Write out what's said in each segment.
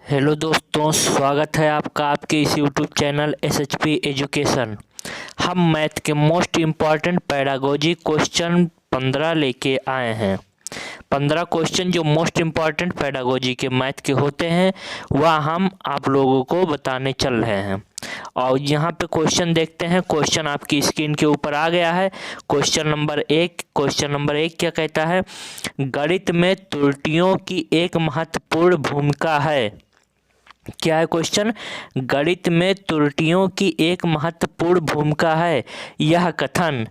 Hello दोस्तों, स्वागत है आपका आपके इस यूट्यूब चैनल SHP एजुकेशन। हम मैथ के मोस्ट इम्पॉर्टेंट पैडागोजी क्वेश्चन 15 लेके आए हैं। 15 क्वेश्चन जो मोस्ट इम्पॉर्टेंट पैडागोजी के मैथ के होते हैं वह हम आप लोगों को बताने चल रहे हैं। और यहाँ पे क्वेश्चन देखते हैं। क्वेश्चन आपकी स्क्रीन के ऊपर आ गया है। क्वेश्चन नंबर एक क्या कहता है? गणित में त्रुटियों की एक महत्वपूर्ण भूमिका है। क्या है क्वेश्चन? गणित में त्रुटियों की एक महत्वपूर्ण भूमिका है। यह कथन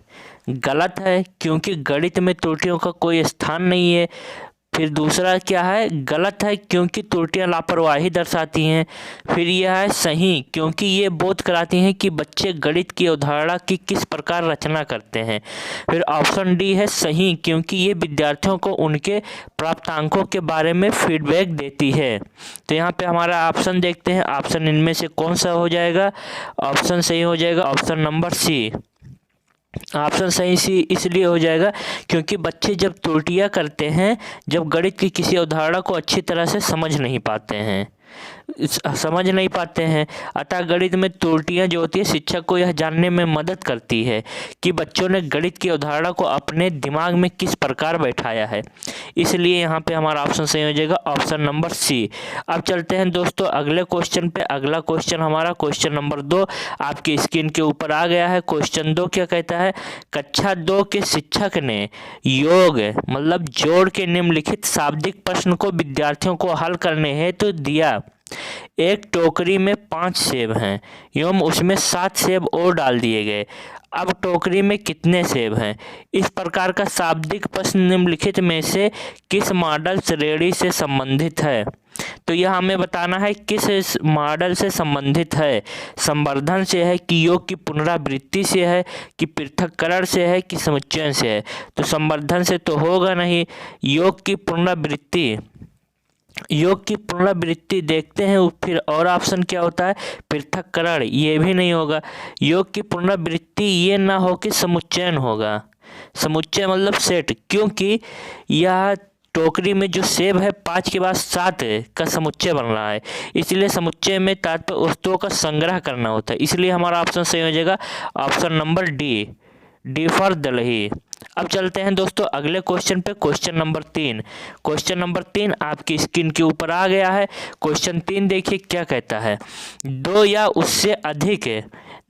गलत है क्योंकि गणित में त्रुटियों का कोई स्थान नहीं है। फिर दूसरा क्या है? गलत है क्योंकि त्रुटियां लापरवाही दर्शाती हैं। फिर यह है सही क्योंकि ये बोध कराती हैं कि बच्चे गणित की अवधारणा की किस प्रकार रचना करते हैं। फिर ऑप्शन डी है सही क्योंकि ये विद्यार्थियों को उनके प्राप्तांकों के बारे में फीडबैक देती है। तो यहाँ पे हमारा ऑप्शन देखते हैं। ऑप्शन इनमें से कौन सा हो जाएगा? ऑप्शन सही हो जाएगा ऑप्शन नंबर सी। ऑप्शन सही सी इसलिए हो जाएगा क्योंकि बच्चे जब त्रुटियां करते हैं, जब गणित की किसी अवधारणा को अच्छी तरह से समझ नहीं पाते हैं, अतः गणित में त्रुटियां जो होती है शिक्षक को यह जानने में मदद करती है कि बच्चों ने गणित की अवधारणा को अपने दिमाग में किस प्रकार बैठाया है। इसलिए यहाँ पे हमारा ऑप्शन सही हो जाएगा ऑप्शन नंबर सी। अब चलते हैं दोस्तों अगले क्वेश्चन पे। अगला क्वेश्चन हमारा क्वेश्चन नंबर 2 आपकी स्क्रीन के ऊपर आ गया है। क्वेश्चन 2 क्या कहता है? कक्षा 2 के शिक्षक ने योग मतलब जोड़ के निम्नलिखित शाब्दिक प्रश्न को विद्यार्थियों को हल करने हेतु दिया। एक टोकरी में 5 सेब हैं एवं उसमें 7 सेब और डाल दिए गए। अब टोकरी में कितने सेब हैं? इस प्रकार का शाब्दिक प्रश्न निम्नलिखित में से किस मॉडल श्रेणी से संबंधित है? तो यह हमें बताना है किस मॉडल से संबंधित है। संवर्धन से है कि योग की पुनरावृत्ति से है कि पृथक्करण से है कि समुच्चयन से है? तो संवर्धन से तो होगा नहीं। योग की पुनरावृत्ति देखते हैं। फिर और ऑप्शन क्या होता है? पृथक्करण, ये भी नहीं होगा। योग की पुनरावृत्ति ये ना हो कि समुच्चयन होगा। समुच्चय मतलब सेट, क्योंकि यह टोकरी में जो सेब है 5 के बाद 7 का समुच्चय बन रहा है, इसलिए समुच्चय में तात्पर्य वस्तुओं का संग्रह करना होता है। इसलिए हमारा ऑप्शन सही हो जाएगा ऑप्शन नंबर डी फॉर दलही। अब चलते हैं दोस्तों अगले क्वेश्चन पे। क्वेश्चन नंबर 3 आपकी स्क्रीन के ऊपर आ गया है। क्वेश्चन 3 देखिए क्या कहता है? 2 या उससे अधिक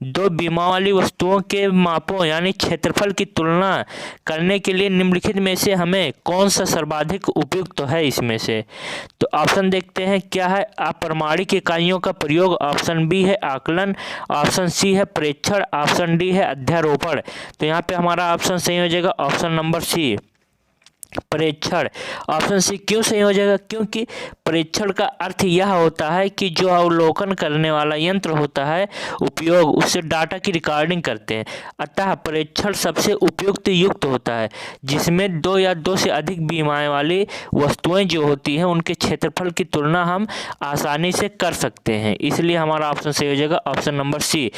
2 बीमा वाली वस्तुओं के मापों यानी क्षेत्रफल की तुलना करने के लिए निम्नलिखित में से हमें कौन सा सर्वाधिक उपयुक्त है इसमें से? तो ऑप्शन देखते हैं क्या है? अप्रमाणिक इकाइयों का प्रयोग। ऑप्शन बी है आकलन। ऑप्शन सी है प्रेक्षण। ऑप्शन डी है अध्यारोपण। तो यहाँ पे हमारा ऑप्शन सही हो जाएगा ऑप्शन नंबर सी, प्रेक्षण। ऑप्शन सी क्यों सही हो जाएगा? क्योंकि प्रेक्षण का अर्थ यह होता है कि जो अवलोकन करने वाला यंत्र होता है उपयोग उससे डाटा की रिकॉर्डिंग करते हैं। अतः प्रेक्षण सबसे उपयुक्त युक्त होता है जिसमें 2 या 2 से अधिक बीमाएं वाली वस्तुएं जो होती हैं उनके क्षेत्रफल की तुलना हम आसानी से कर सकते हैं। इसलिए हमारा ऑप्शन सही हो जाएगा option number C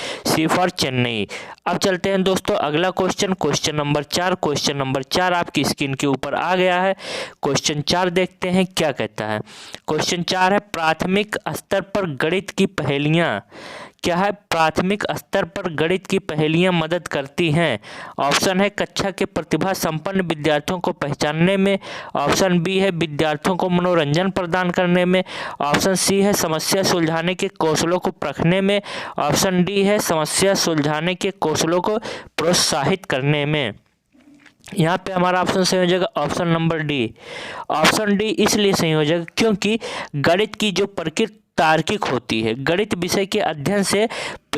for Chennai. अब चलते हैं दोस्तों अगला क्वेश्चन नंबर 4 आपकी स्क्रीन के ऊपर आ गया है। क्वेश्चन 4 देखते हैं क्या कहता है? क्वेश्चन 4 है प्राथमिक स्तर पर गणित की पहेलियां। क्या है? प्राथमिक स्तर पर गणित की पहेलियां मदद करती हैं। ऑप्शन है कक्षा के प्रतिभा संपन्न विद्यार्थियों को पहचानने में। ऑप्शन बी है विद्यार्थियों को मनोरंजन प्रदान करने में। ऑप्शन सी है समस्या सुलझाने के कौशलों को परखने में। ऑप्शन डी है समस्या सुलझाने के कौशलों को प्रोत्साहित करने में। यहाँ पे हमारा ऑप्शन सही हो जाएगा option number D. Option D इसलिए सही हो जाएगा क्योंकि गणित की जो प्रकृति तार्किक होती है, गणित विषय के अध्ययन से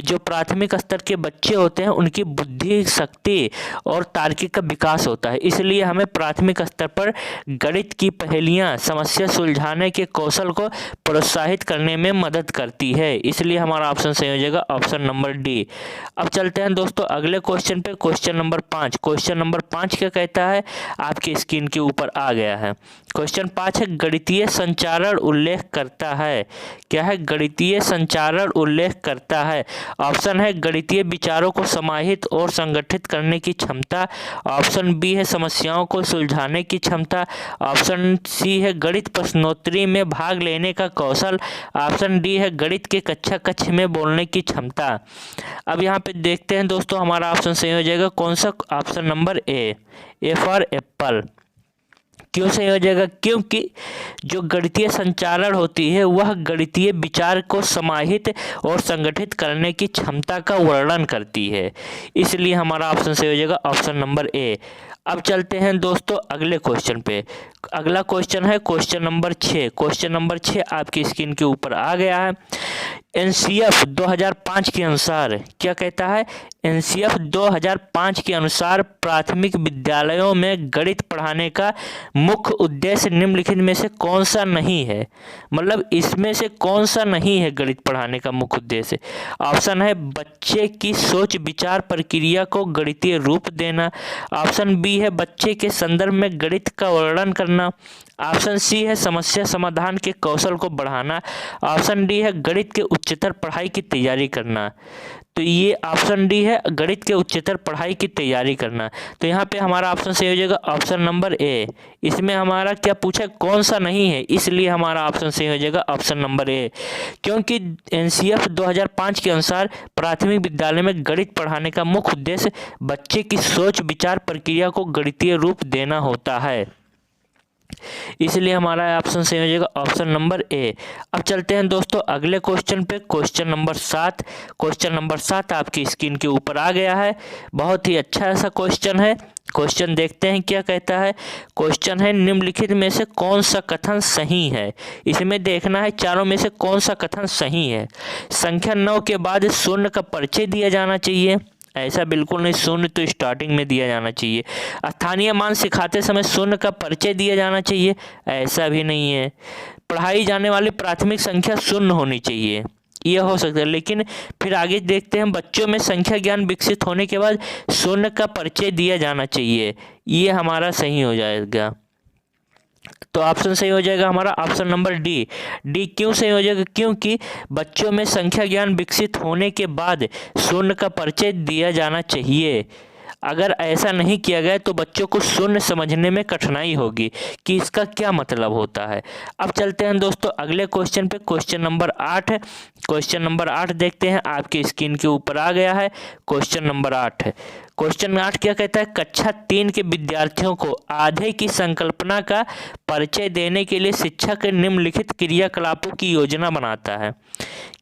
जो प्राथमिक स्तर के बच्चे होते हैं उनकी बुद्धि शक्ति और तार्किक का विकास होता है। इसलिए हमें प्राथमिक स्तर पर गणित की पहेलियां समस्या सुलझाने के कौशल को प्रोत्साहित करने में मदद करती है। इसलिए हमारा ऑप्शन सही हो जाएगा ऑप्शन नंबर डी। अब चलते हैं दोस्तों अगले क्वेश्चन पे। क्वेश्चन नंबर 5 क्या कहता है? आपकी स्क्रीन के ऊपर आ गया है। क्वेश्चन 5 है गणितीय संचारण उल्लेख करता है। क्या है? गणितीय संचारण उल्लेख करता है। ऑप्शन है गणितीय विचारों को समाहित और संगठित करने की क्षमता, ऑप्शन बी है समस्याओं को सुलझाने की क्षमता, ऑप्शन सी है गणित प्रश्नोत्तरी में भाग लेने का कौशल, ऑप्शन डी है गणित के कक्षा कक्ष में बोलने की क्षमता। अब यहाँ पे देखते हैं दोस्तों हमारा ऑप्शन सही हो जाएगा कौन सा, option number A for Apple. क्यों सही हो जाएगा? क्योंकि जो गणितीय संचालन होती है वह गणितीय विचार को समाहित और संगठित करने की क्षमता का वर्णन करती है, इसलिए हमारा ऑप्शन सही हो जाएगा ऑप्शन नंबर ए। अब चलते हैं दोस्तों अगले क्वेश्चन पे। अगला क्वेश्चन है क्वेश्चन नंबर 6। क्वेश्चन नंबर 6 आपकी स्क्रीन के ऊपर आ गया है। एनसीएफ 2005 के अनुसार क्या कहता है? एनसीएफ 2005 के अनुसार प्राथमिक विद्यालयों में गणित पढ़ाने का मुख्य उद्देश्य निम्नलिखित में से कौन सा नहीं है? मतलब इसमें से कौन सा नहीं है गणित पढ़ाने का मुख्य उद्देश्य? ऑप्शन है बच्चे की सोच विचार प्रक्रिया को गणितीय रूप देना, ऑप्शन बी है बच्चे के संदर्भ में गणित का वर्णन करना, ऑप्शन सी है समस्या समाधान के कौशल को बढ़ाना, ऑप्शन डी है गणित के उच्चतर पढ़ाई की तैयारी करना। तो ये ऑप्शन डी है गणित के उच्चतर पढ़ाई की तैयारी करना। तो यहाँ पे हमारा ऑप्शन सही हो जाएगा ऑप्शन नंबर ए। इसमें हमारा क्या पूछा कौन सा नहीं है, इसलिए हमारा ऑप्शन सही हो जाएगा ऑप्शन नंबर ए। क्योंकि एनसीएफ 2005 के अनुसार प्राथमिक विद्यालय में गणित पढ़ाने का मुख्य उद्देश्य बच्चे की सोच विचार प्रक्रिया को गणितीय रूप देना होता है, इसलिए हमारा ऑप्शन सही हो जाएगा ऑप्शन नंबर ए। अब चलते हैं दोस्तों अगले क्वेश्चन पे, क्वेश्चन नंबर 7। क्वेश्चन नंबर 7 आपकी स्क्रीन के ऊपर आ गया है। बहुत ही अच्छा ऐसा क्वेश्चन है। क्वेश्चन देखते हैं क्या कहता है। क्वेश्चन है निम्नलिखित में से कौन सा कथन सही है? इसमें देखना है चारों में से कौन सा कथन सही है। संख्या 9 के बाद शून्य का परिचय दिया जाना चाहिए, ऐसा बिल्कुल नहीं, शून्य तो स्टार्टिंग में दिया जाना चाहिए। स्थानीय मान सिखाते समय शून्य का परिचय दिया जाना चाहिए, ऐसा भी नहीं है। पढ़ाई जाने वाली प्राथमिक संख्या शून्य होनी चाहिए, ये हो सकता है। लेकिन फिर आगे देखते हैं बच्चों में संख्या ज्ञान विकसित होने के बाद शून्य का परिचय दिया जाना चाहिए, ये हमारा सही हो जाएगा। तो ऑप्शन सही हो जाएगा हमारा ऑप्शन नंबर डी। डी क्यों सही हो जाएगा? क्योंकि बच्चों में संख्या ज्ञान विकसित होने के बाद शून्य का परिचय दिया जाना चाहिए। अगर ऐसा नहीं किया गया तो बच्चों को शून्य समझने में कठिनाई होगी कि इसका क्या मतलब होता है। अब चलते हैं दोस्तों अगले क्वेश्चन पे, क्वेश्चन नंबर 8। क्वेश्चन नंबर 8 देखते हैं, आपकी स्क्रीन के ऊपर आ गया है क्वेश्चन नंबर 8। क्वेश्चन 8 क्या कहता है? कक्षा 3 के विद्यार्थियों को आधे की संकल्पना का परिचय देने के लिए शिक्षक निम्नलिखित क्रियाकलापों की योजना बनाता है।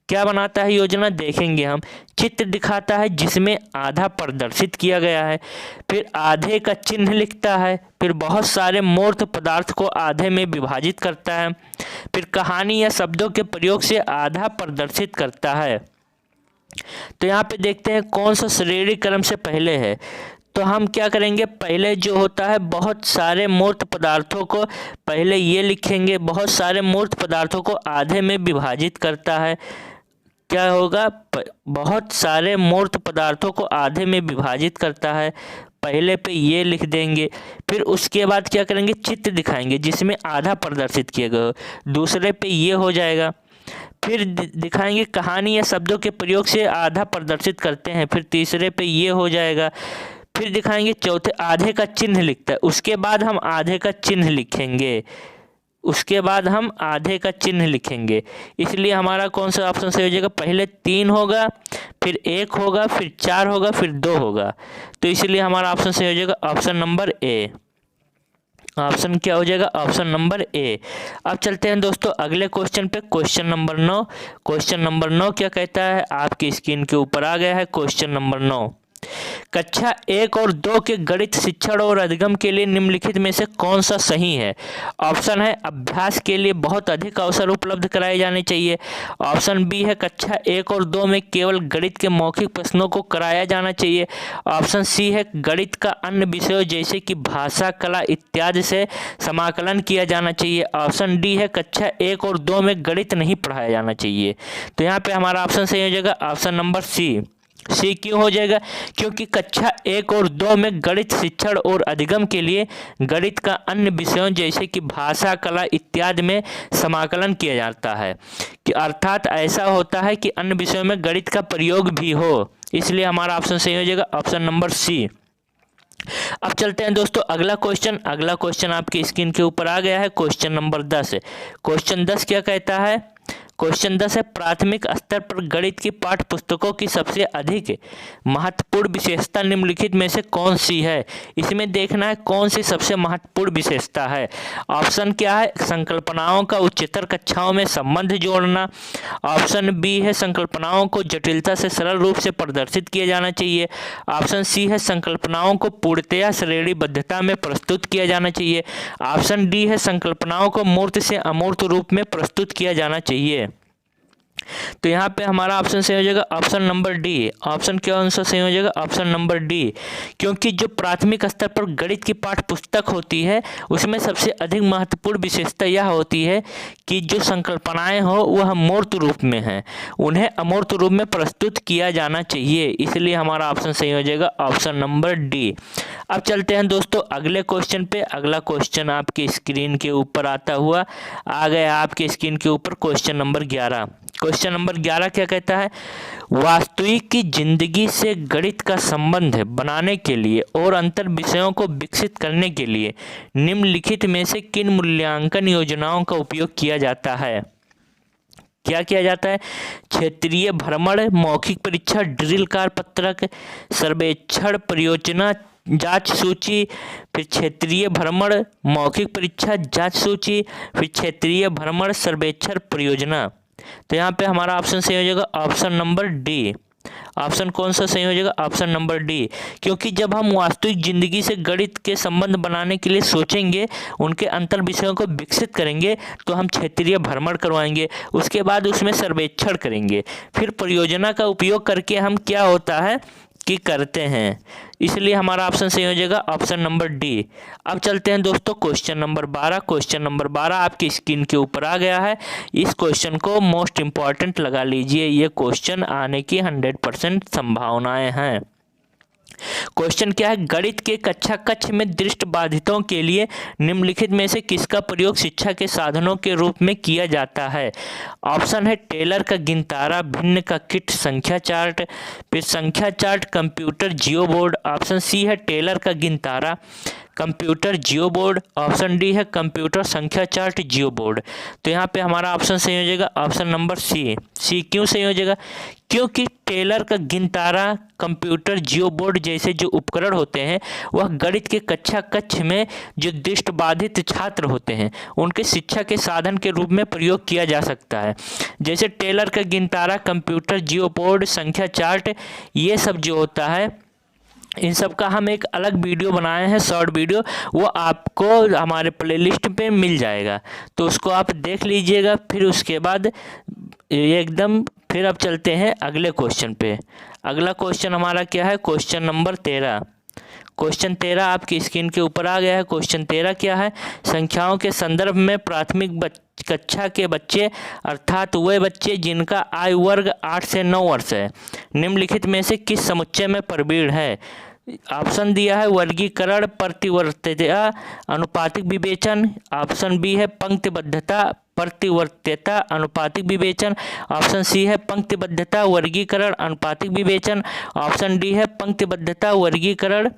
क्या बनाता है योजना? देखेंगे हम। चित्र दिखाता है जिसमें आधा प्रदर्शित किया गया है, फिर आधे का चिन्ह लिखता है, फिर बहुत सारे मूर्त पदार्थ को आधे में विभाजित करता है, फिर कहानी या शब्दों के प्रयोग से आधा प्रदर्शित करता है। तो यहाँ पे देखते हैं कौन सा श्रेणी क्रम से पहले है। तो हम क्या करेंगे, पहले जो होता है बहुत सारे मूर्त पदार्थों को पहले ये लिखेंगे, बहुत सारे मूर्त पदार्थों को आधे में विभाजित करता है। क्या होगा? बहुत सारे मूर्त पदार्थों को आधे में विभाजित करता है, पहले पे ये लिख देंगे। फिर उसके बाद क्या करेंगे, चित्र दिखाएंगे जिसमें आधा प्रदर्शित किया गया, दूसरे पे ये हो जाएगा। फिर दिखाएंगे कहानी या शब्दों के प्रयोग से आधा प्रदर्शित करते हैं, फिर तीसरे पे ये हो जाएगा। फिर दिखाएंगे चौथे आधे का चिन्ह लिखता है, उसके बाद हम आधे का चिन्ह लिखेंगे, उसके बाद हम आधे का चिन्ह लिखेंगे। इसलिए हमारा कौन सा ऑप्शन सही हो जाएगा? पहले 3 होगा, फिर 1 होगा, फिर 4 होगा, फिर 2 होगा। तो इसलिए हमारा ऑप्शन सही हो जाएगा ऑप्शन नंबर ए। ऑप्शन क्या हो जाएगा? Option number A. अब चलते हैं दोस्तों अगले क्वेश्चन पे, क्वेश्चन नंबर 9। क्वेश्चन नंबर 9 क्या कहता है? आपकी स्क्रीन के ऊपर आ गया है क्वेश्चन नंबर 9। कक्षा 1 और 2 के गणित शिक्षण और अधिगम के लिए निम्नलिखित में से कौन सा सही है? ऑप्शन है अभ्यास के लिए बहुत अधिक अवसर उपलब्ध कराए जाने चाहिए, ऑप्शन बी है कक्षा 1 और 2 में केवल गणित के मौखिक प्रश्नों को कराया जाना चाहिए, ऑप्शन सी है गणित का अन्य विषयों जैसे कि भाषा कला इत्यादि से समाकलन किया जाना चाहिए, ऑप्शन डी है कक्षा 1 और 2 में गणित नहीं पढ़ाया जाना चाहिए। तो यहाँ पे हमारा ऑप्शन सही हो जाएगा ऑप्शन नंबर सी। सी क्यों हो जाएगा? क्योंकि कक्षा 1 और 2 में गणित शिक्षण और अधिगम के लिए गणित का अन्य विषयों जैसे कि भाषा, कला इत्यादि में समाकलन किया जाता है, कि अर्थात ऐसा होता है कि अन्य विषयों में गणित का प्रयोग भी हो, इसलिए हमारा ऑप्शन सही हो जाएगा ऑप्शन नंबर सी। अब चलते हैं दोस्तों अगला क्वेश्चन आपकी स्क्रीन के ऊपर आ गया है। क्वेश्चन नंबर 10 क्वेश्चन 10 क्या कहता है? क्वेश्चन 10 है, प्राथमिक स्तर पर गणित की पाठ्य पुस्तकों की सबसे अधिक महत्वपूर्ण विशेषता निम्नलिखित में से कौन सी है? इसमें देखना है कौन सी सबसे महत्वपूर्ण विशेषता है। ऑप्शन क्या है? संकल्पनाओं का उच्चतर कक्षाओं में संबंध जोड़ना। ऑप्शन बी है संकल्पनाओं को जटिलता से सरल रूप से प्रदर्शित किया जाना चाहिए। ऑप्शन सी है संकल्पनाओं को पूर्णतया श्रेणीबद्धता में प्रस्तुत किया जाना चाहिए। ऑप्शन डी है संकल्पनाओं को मूर्त से अमूर्त रूप में प्रस्तुत किया जाना चाहिए। तो यहाँ पे हमारा ऑप्शन सही हो जाएगा ऑप्शन नंबर डी। ऑप्शन कौन सा सही हो जाएगा? Option number D. क्योंकि जो प्राथमिक स्तर पर गणित की पाठ्य पुस्तक होती है उसमें सबसे अधिक महत्वपूर्ण विशेषता यह होती है कि जो संकल्पनाएं हो वह मूर्त रूप में हैं, उन्हें अमूर्त रूप में प्रस्तुत किया जाना चाहिए, इसलिए हमारा ऑप्शन सही हो जाएगा ऑप्शन नंबर डी। अब चलते हैं दोस्तों अगले क्वेश्चन पे। अगला क्वेश्चन आपकी स्क्रीन के ऊपर आता हुआ आ गया आपकी स्क्रीन के ऊपर क्वेश्चन नंबर 11। क्वेश्चन नंबर 11 क्या कहता है? वास्तविक की जिंदगी से गणित का संबंध बनाने के लिए और अंतर विषयों को विकसित करने के लिए निम्नलिखित में से किन मूल्यांकन योजनाओं का उपयोग किया जाता है? क्या किया जाता है? क्षेत्रीय भ्रमण, मौखिक परीक्षा, ड्रिल कारपत्रक, सर्वेक्षण, परियोजना, जांच सूची, फिर क्षेत्रीय भ्रमण, मौखिक परीक्षा, जांच सूची, फिर क्षेत्रीय भ्रमण, सर्वेक्षण, परियोजना। तो यहाँ पे हमारा ऑप्शन सही हो जाएगा ऑप्शन नंबर डी। ऑप्शन कौन सा सही हो जाएगा? Option number D. क्योंकि जब हम वास्तविक जिंदगी से गणित के संबंध बनाने के लिए सोचेंगे, उनके अंतर विषयों को विकसित करेंगे, तो हम क्षेत्रीय भ्रमण करवाएंगे, उसके बाद उसमें सर्वेक्षण करेंगे, फिर परियोजना का उपयोग करके हम क्या होता है कि करते हैं, इसलिए हमारा ऑप्शन सही हो जाएगा ऑप्शन नंबर डी। अब चलते हैं दोस्तों क्वेश्चन नंबर 12। क्वेश्चन नंबर 12 आपकी स्क्रीन के ऊपर आ गया है। इस क्वेश्चन को मोस्ट इम्पॉर्टेंट लगा लीजिए, ये क्वेश्चन आने की 100% संभावनाएं हैं। क्वेश्चन क्या है? गणित के कक्षा कक्ष में दृष्टिबाधितों के लिए निम्नलिखित में से किसका प्रयोग शिक्षा के साधनों के रूप में किया जाता है? ऑप्शन है टेलर का गिनतारा, भिन्न का किट, संख्या चार्ट, फिर संख्या चार्ट, कंप्यूटर जियो बोर्ड। ऑप्शन सी है टेलर का गिनतारा, कंप्यूटर जियो बोर्ड। ऑप्शन डी है कंप्यूटर संख्या चार्ट जियो बोर्ड। तो यहाँ पे हमारा ऑप्शन सही हो जाएगा ऑप्शन नंबर सी। सी क्यों सही हो जाएगा? क्योंकि टेलर का गिनतारा, कंप्यूटर जियो बोर्ड जैसे जो उपकरण होते हैं वह गणित के कक्षा कक्ष में जो दृष्टिबाधित छात्र होते हैं उनके शिक्षा के साधन के रूप में प्रयोग किया जा सकता है। जैसे टेलर का गिनतारा, कंप्यूटर जियो बोर्ड, संख्या चार्ट, ये सब जो होता है इन सब का हम एक अलग वीडियो बनाए हैं, शॉर्ट वीडियो, वो आपको हमारे प्लेलिस्ट पे मिल जाएगा, तो उसको आप देख लीजिएगा। फिर उसके बाद एकदम फिर अब चलते हैं अगले क्वेश्चन पे। अगला क्वेश्चन हमारा क्या है? Question number 13। क्वेश्चन 13 आपकी स्क्रीन के ऊपर आ गया है। क्वेश्चन 13 क्या है? संख्याओं के संदर्भ में प्राथमिक कक्षा के बच्चे अर्थात वे बच्चे जिनका आयु वर्ग 8 से 9 वर्ष है निम्नलिखित में से किस समुच्चय में प्रवीण है? ऑप्शन दिया है वर्गीकरण, प्रतिवर्त्यता, अनुपातिक विवेचन। ऑप्शन बी है पंक्तिबद्धता, प्रतिवर्त्यता, अनुपातिक विवेचन। ऑप्शन सी है पंक्तिबद्धता, वर्गीकरण, अनुपातिक विवेचन। ऑप्शन डी है पंक्तिबद्धता, वर्गीकरण,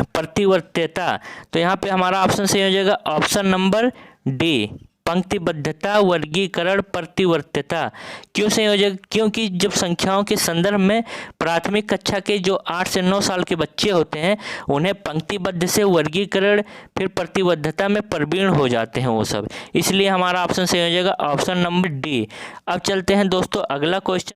प्रतिवर्त्यता। तो यहाँ पे हमारा ऑप्शन सही हो जाएगा ऑप्शन नंबर डी, पंक्तिबद्धता, वर्गीकरण, प्रतिवर्त्यता। क्यों सही हो जाएगा? क्योंकि जब संख्याओं के संदर्भ में प्राथमिक कक्षा के जो 8 से 9 साल के बच्चे होते हैं उन्हें पंक्तिबद्ध से वर्गीकरण फिर प्रतिबद्धता में प्रवीण हो जाते हैं वो सब, इसलिए हमारा ऑप्शन सही हो जाएगा ऑप्शन नंबर डी। अब चलते हैं दोस्तों अगला क्वेश्चन,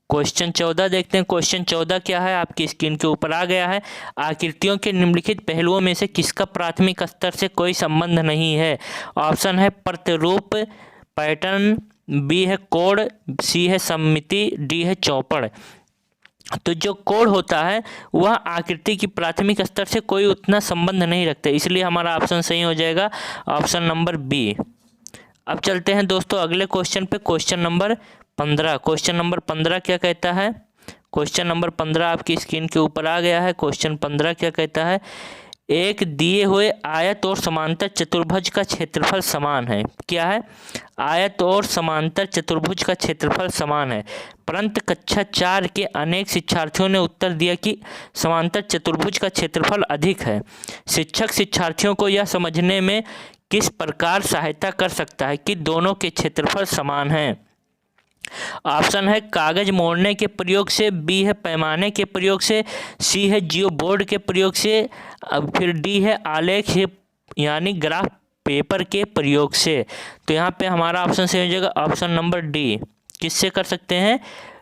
क्वेश्चन 14 देखते हैं। क्वेश्चन 14 क्या है? आपकी स्क्रीन के ऊपर आ गया है। आकृतियों के निम्नलिखित पहलुओं में से किसका प्राथमिक स्तर से कोई संबंध नहीं है? ऑप्शन है प्रतिरूप, पैटर्न, बी है कोड, सी है सममिति, डी है चौपड़। तो जो कोड होता है वह आकृति की प्राथमिक स्तर से कोई उतना संबंध नहीं रखता, इसलिए हमारा ऑप्शन सही हो जाएगा ऑप्शन नंबर बी। अब चलते हैं दोस्तों अगले क्वेश्चन पे। क्वेश्चन नंबर 15, क्वेश्चन नंबर 15 क्या कहता है? क्वेश्चन नंबर 15 आपकी स्क्रीन के ऊपर आ गया है। क्वेश्चन 15 क्या कहता है? एक दिए हुए आयत और समांतर चतुर्भुज का क्षेत्रफल समान है। क्या है? आयत और समांतर चतुर्भुज का क्षेत्रफल समान है, परंतु कक्षा 4 के अनेक शिक्षार्थियों ने उत्तर दिया कि समांतर चतुर्भुज का क्षेत्रफल अधिक है। शिक्षक शिक्षार्थियों को यह समझने में किस प्रकार सहायता कर सकता है कि दोनों के क्षेत्रफल समान हैं? ऑप्शन है कागज मोड़ने के प्रयोग से, बी है पैमाने के प्रयोग से, सी है जियो बोर्ड के प्रयोग से, अब फिर डी है आलेख यानी ग्राफ पेपर के प्रयोग से। तो यहाँ पे हमारा ऑप्शन सही हो जाएगा ऑप्शन नंबर डी। किससे कर सकते हैं?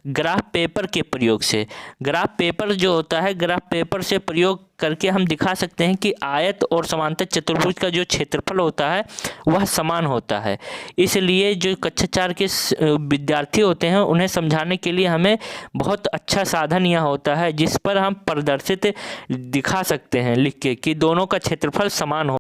ग्राफ पेपर के प्रयोग से। ग्राफ पेपर जो होता है, ग्राफ पेपर से प्रयोग करके हम दिखा सकते हैं कि आयत और समांतर चतुर्भुज का जो क्षेत्रफल होता है वह समान होता है। इसलिए जो कक्षा 4 के विद्यार्थी होते हैं उन्हें समझाने के लिए हमें बहुत अच्छा साधन यह होता है, जिस पर हम प्रदर्शित दिखा सकते हैं लिख के कि दोनों का क्षेत्रफल समान हो।